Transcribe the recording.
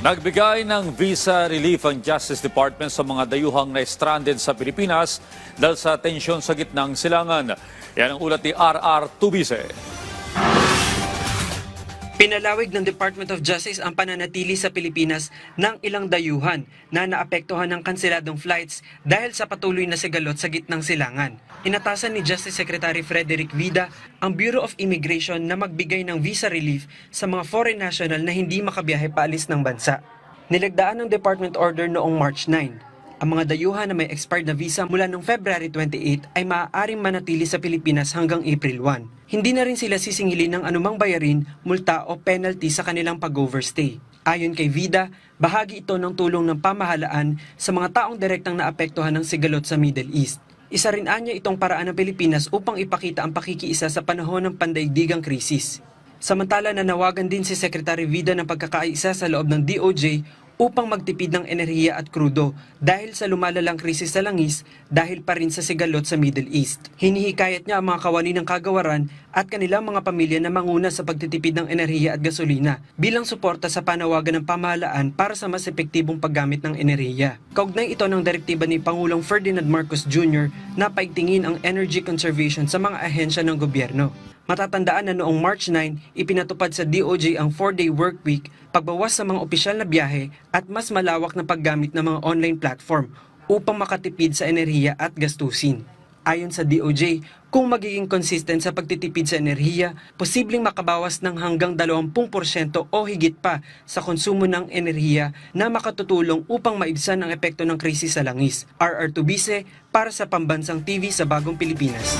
Nagbigay ng visa relief ang Justice Department sa mga dayuhang na stranded sa Pilipinas dahil sa tensyon sa gitnang silangan. Yan ang ulat ni RR Tubise. Pinalawig ng Department of Justice ang pananatili sa Pilipinas ng ilang dayuhan na naapektuhan ng kanseladong flights dahil sa patuloy na sigalot sa gitnang silangan. Inatasan ni Justice Secretary Frederick Vida ang Bureau of Immigration na magbigay ng visa relief sa mga foreign national na hindi makabiyahe paalis ng bansa. Nilagdaan ng Department Order noong March 9. Ang mga dayuhan na may expired na visa mula noong February 28 ay maaaring manatili sa Pilipinas hanggang April 1. Hindi na rin sila sisingilin ng anumang bayarin, multa o penalty sa kanilang pag-overstay. Ayon kay Vida, bahagi ito ng tulong ng pamahalaan sa mga taong direktang naapektuhan ng sigalot sa Middle East. Isa rin anya itong paraan ng Pilipinas upang ipakita ang pakikiisa sa panahon ng pandaigdigang krisis. Samantala nanawagan din si Secretary Vida ng pagkakaisa sa loob ng DOJ upang magtipid ng enerhiya at krudo dahil sa lumalalang krisis sa langis dahil pa rin sa sigalot sa Middle East. Hinihikayat niya ang mga kawani ng kagawaran at kanilang mga pamilya na manguna sa pagtitipid ng enerhiya at gasolina bilang suporta sa panawagan ng pamahalaan para sa mas epektibong paggamit ng enerhiya. Kaugnay ito ng direktiba ni Pangulong Ferdinand Marcos Jr. na paigtingin ang energy conservation sa mga ahensya ng gobyerno. Matatandaan na noong March 9, ipinatupad sa DOJ ang 4-day workweek, pagbawas sa mga opisyal na biyahe at mas malawak na paggamit ng mga online platform upang makatipid sa enerhiya at gastusin. Ayon sa DOJ, kung magiging consistent sa pagtitipid sa enerhiya, posibleng makabawas ng hanggang 20% o higit pa sa konsumo ng enerhiya na makatutulong upang maibsan ang epekto ng krisis sa langis. RR Tubise para sa Pambansang TV sa Bagong Pilipinas.